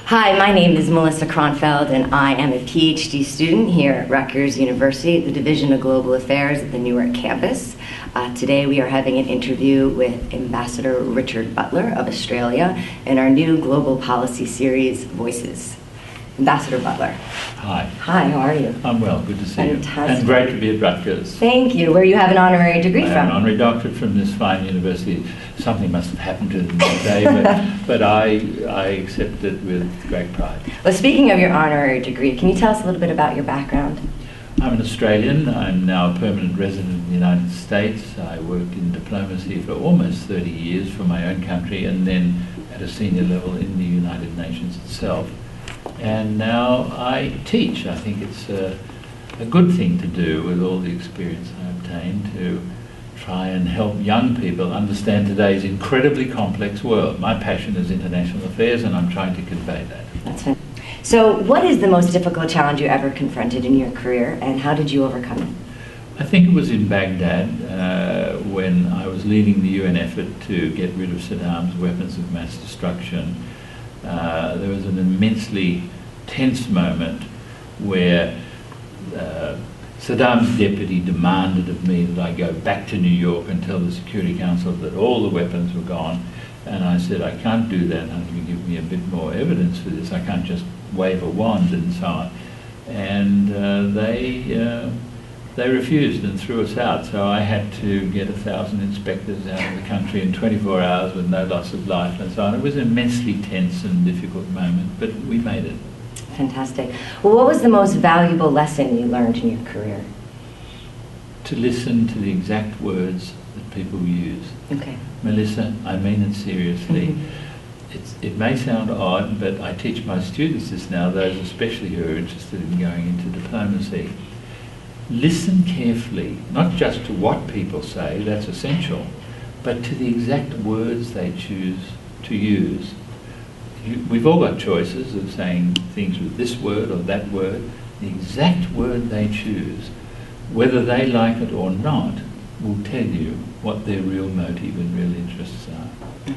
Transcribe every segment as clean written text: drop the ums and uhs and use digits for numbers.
Hi, my name is Melissa Kronfeld, and I am a PhD student here at Rutgers University, the Division of Global Affairs at the Newark campus. Today we are having an interview with Ambassador Richard Butler of Australia in our new global policy series, Voices. Ambassador Butler. Hi. Hi, how are you? I'm well, good to see Fantastic. you. And great to be at Rutgers. Thank you. Where you have an honorary degree I from? have an honorary doctorate from this fine university. Something must have happened to them today, but I accept it with great pride. Well, speaking of your honorary degree, can you tell us a little bit about your background? I'm an Australian. I'm now a permanent resident in the United States. I worked in diplomacy for almost 30 years for my own country and then at a senior level in the United Nations itself. And now I teach. I think it's a good thing to do with all the experience I obtained to try and help young people understand today's incredibly complex world. My passion is international affairs and I'm trying to convey that. That's it. So what is the most difficult challenge you ever confronted in your career and how did you overcome it? I think it was in Baghdad when I was leading the UN effort to get rid of Saddam's weapons of mass destruction. There was an immensely tense moment where Saddam's deputy demanded of me that I go back to New York and tell the Security Council that all the weapons were gone. And I said, I can't do that until you give me a bit more evidence for this. I can't just wave a wand and so on. And they refused and threw us out. So I had to get 1,000 inspectors out of the country in 24 hours with no loss of life and so on. It was an immensely tense and difficult moment, but we made it. Fantastic. Well, what was the most valuable lesson you learned in your career? To listen to the exact words that people use. Okay. Melissa, I mean it seriously. It may sound odd, but I teach my students this now, those especially who are interested in going into diplomacy. Listen carefully, not just to what people say, that's essential, but to the exact words they choose to use. We've all got choices of saying things with this word or that word. The exact word they choose, whether they like it or not, will tell you what their real motive and real interests are.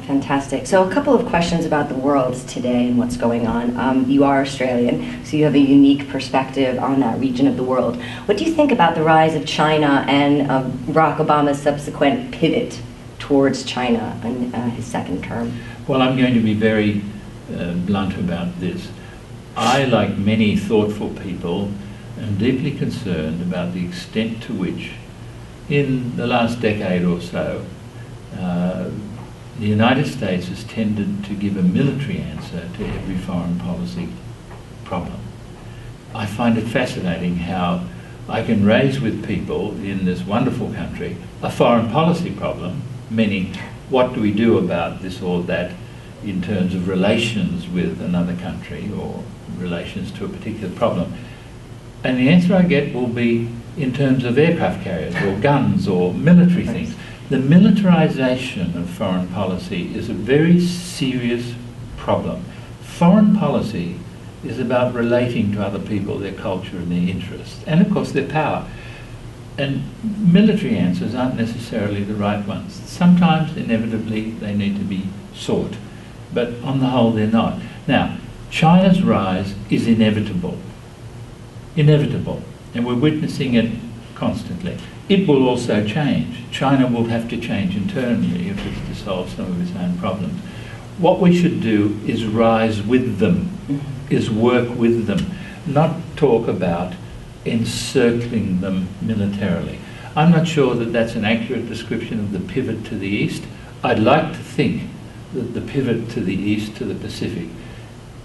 Fantastic. So a couple of questions about the world today and what's going on. You are Australian, so you have a unique perspective on that region of the world. What do you think about the rise of China and Barack Obama's subsequent pivot towards China in his second term? Well, I'm going to be very blunt about this. I, like many thoughtful people, am deeply concerned about the extent to which, in the last decade or so, the United States has tended to give a military answer to every foreign policy problem. I find it fascinating how I can raise with people in this wonderful country a foreign policy problem, meaning what do we do about this or that in terms of relations with another country or relations to a particular problem. And the answer I get will be in terms of aircraft carriers or guns or military things. The militarization of foreign policy is a very serious problem. Foreign policy is about relating to other people, their culture and their interests, and of course their power. And military answers aren't necessarily the right ones. Sometimes, inevitably, they need to be sought, but on the whole they're not. Now, China's rise is inevitable. Inevitable. And we're witnessing it constantly. It will also change. China will have to change internally if it's to solve some of its own problems. What we should do is rise with them, is work with them, not talk about encircling them militarily. I'm not sure that that's an accurate description of the pivot to the east. I'd like to think that the pivot to the east, to the Pacific,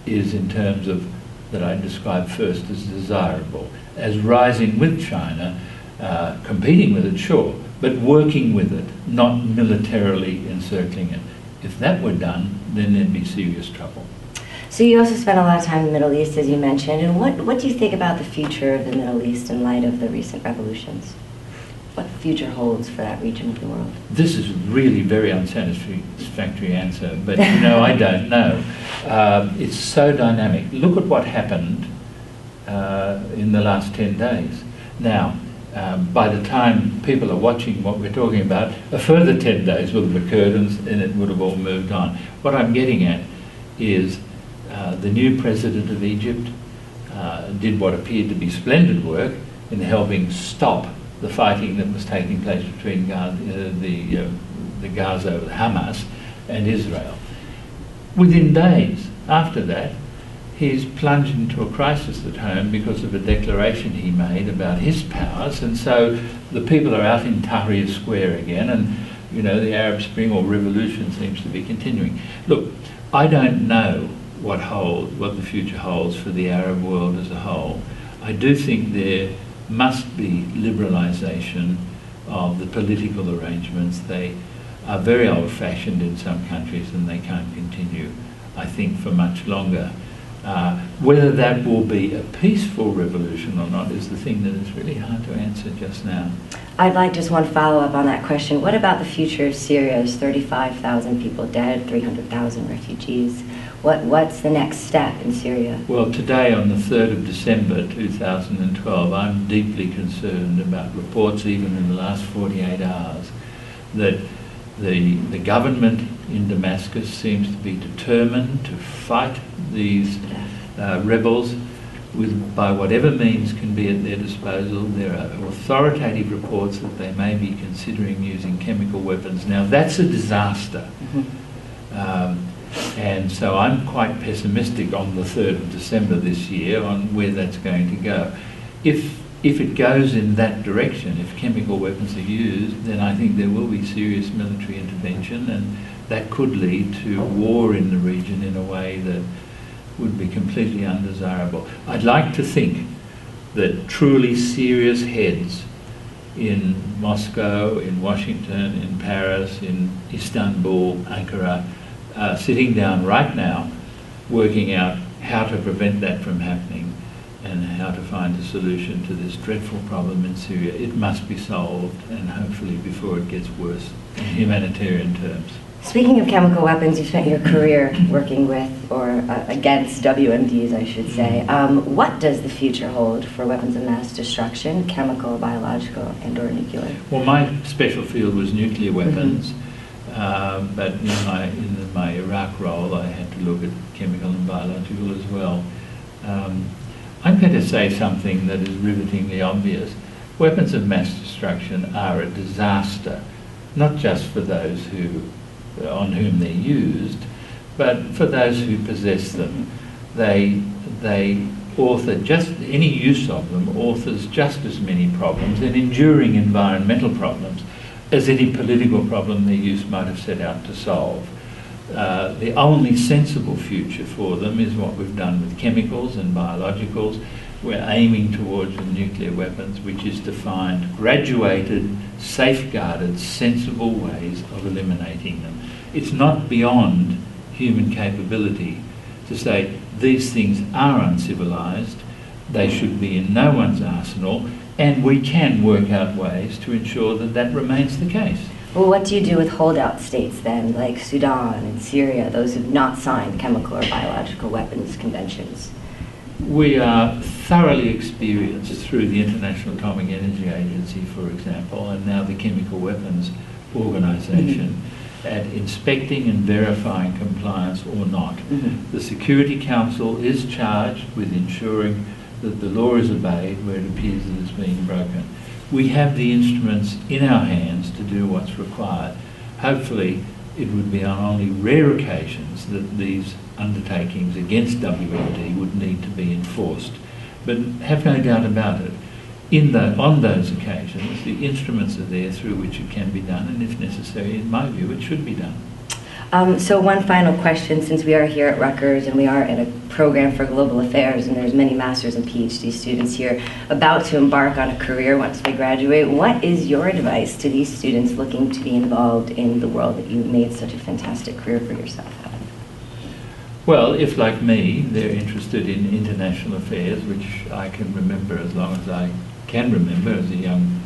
is in terms of that I described first as desirable, as rising with China, competing with it, sure, but working with it, not militarily encircling it. If that were done, then there'd be serious trouble. So you also spent a lot of time in the Middle East, as you mentioned, and what do you think about the future of the Middle East in light of the recent revolutions? What the future holds for that region of the world? This is really very unsatisfactory answer, but you know, I don't know. It's so dynamic. Look at what happened in the last 10 days. Now, by the time people are watching what we're talking about, a further 10 days will have occurred and it would have all moved on. What I'm getting at is The new president of Egypt did what appeared to be splendid work in helping stop the fighting that was taking place between the Gaza, Hamas, and Israel. Within days after that, he's plunged into a crisis at home because of a declaration he made about his powers, and so the people are out in Tahrir Square again, and you know, the Arab Spring or revolution seems to be continuing. Look, I don't know what the future holds for the Arab world as a whole. I do think there must be liberalisation of the political arrangements. They are very old-fashioned in some countries, and they can't continue, I think, for much longer. Whether that will be a peaceful revolution or not is the thing that is really hard to answer just now. I'd like just one follow-up on that question. What about the future of Syria? There's 35,000 people dead, 300,000 refugees. What's the next step in Syria? Well, today, on the 3rd of December 2012, I'm deeply concerned about reports, even in the last 48 hours, that the government in Damascus seems to be determined to fight these rebels by whatever means can be at their disposal. There are authoritative reports that they may be considering using chemical weapons. Now, that's a disaster. And so I'm quite pessimistic on the 3rd of December this year on where that's going to go. If it goes in that direction, if chemical weapons are used, then I think there will be serious military intervention, and that could lead to war in the region in a way that would be completely undesirable. I'd like to think that truly serious heads in Moscow, in Washington, in Paris, in Istanbul, Ankara, are sitting down right now working out how to prevent that from happening and how to find a solution to this dreadful problem in Syria. It must be solved, and hopefully before it gets worse in humanitarian terms. Speaking of chemical weapons, you spent your career working with, or against WMDs, I should say. What does the future hold for weapons of mass destruction, chemical, biological, and/or nuclear? Well, my special field was nuclear weapons, but in my Iraq role, I had to look at chemical and biological as well. I'm going to say something that is rivetingly obvious. Weapons of mass destruction are a disaster, not just for those on whom they're used, but for those who possess them. They author any use of them authors just as many problems and enduring environmental problems as any political problem their use might have set out to solve. The only sensible future for them is what we've done with chemicals and biologicals. We're aiming towards nuclear weapons, which is to find graduated, safeguarded, sensible ways of eliminating them. It's not beyond human capability to say these things are uncivilized, they should be in no one's arsenal, and we can work out ways to ensure that that remains the case. Well, what do you do with holdout states then, like Sudan and Syria, those who have not signed chemical or biological weapons conventions? We are thoroughly experienced through the International Atomic Energy Agency, for example, and now the Chemical Weapons Organization, at inspecting and verifying compliance or not. The Security Council is charged with ensuring that the law is obeyed where it appears that it's being broken. We have the instruments in our hands to do what's required. Hopefully, it would be on only rare occasions that these undertakings against WMD would need to be enforced. But have no doubt about it, on those occasions, the instruments are there through which it can be done, and if necessary, in my view, it should be done. So one final question, since we are here at Rutgers and we are in a program for global affairs, and there's many master's and PhD students here about to embark on a career once they graduate, what is your advice to these students looking to be involved in the world that you've made such a fantastic career for yourself? Well, if like me, they're interested in international affairs, which I can remember as long as I can remember as a young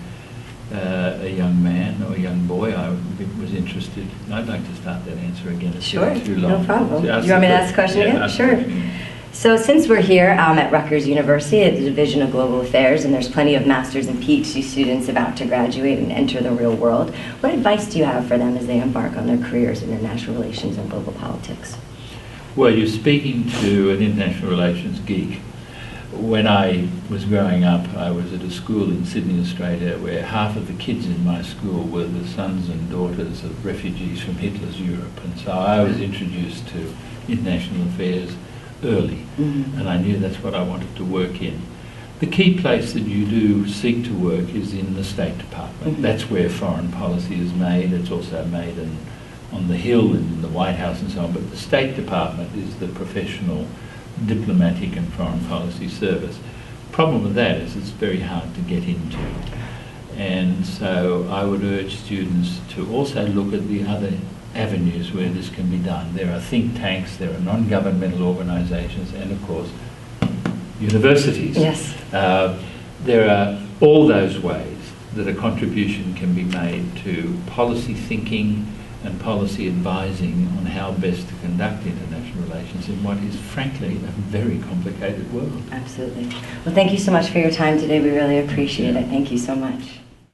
man or a young boy, I was interested. I'd like to start that answer again. It's sure, too long. No problem. Do you want me to ask the question again? Sure. So since we're here at Rutgers University at the Division of Global Affairs, and there's plenty of master's and PhD students about to graduate and enter the real world, what advice do you have for them as they embark on their careers in international relations and global politics? Well, you're speaking to an international relations geek. When I was growing up, I was at a school in Sydney, Australia, where half of the kids in my school were the sons and daughters of refugees from Hitler's Europe. And so I was introduced to international affairs early, and I knew that's what I wanted to work in. The key place that you do seek to work is in the State Department. That's where foreign policy is made. It's also made on the Hill in the White House and so on, but the State Department is the professional diplomatic and foreign policy service. Problem with that is it's very hard to get into. And so I would urge students to also look at the other avenues where this can be done. There are think tanks, there are non-governmental organisations, and of course universities. Yes. There are all those ways that a contribution can be made to policy thinking and policy advising on how best to conduct international relations in what is frankly a very complicated world. Absolutely. Well, thank you so much for your time today. We really appreciate it. Thank you so much.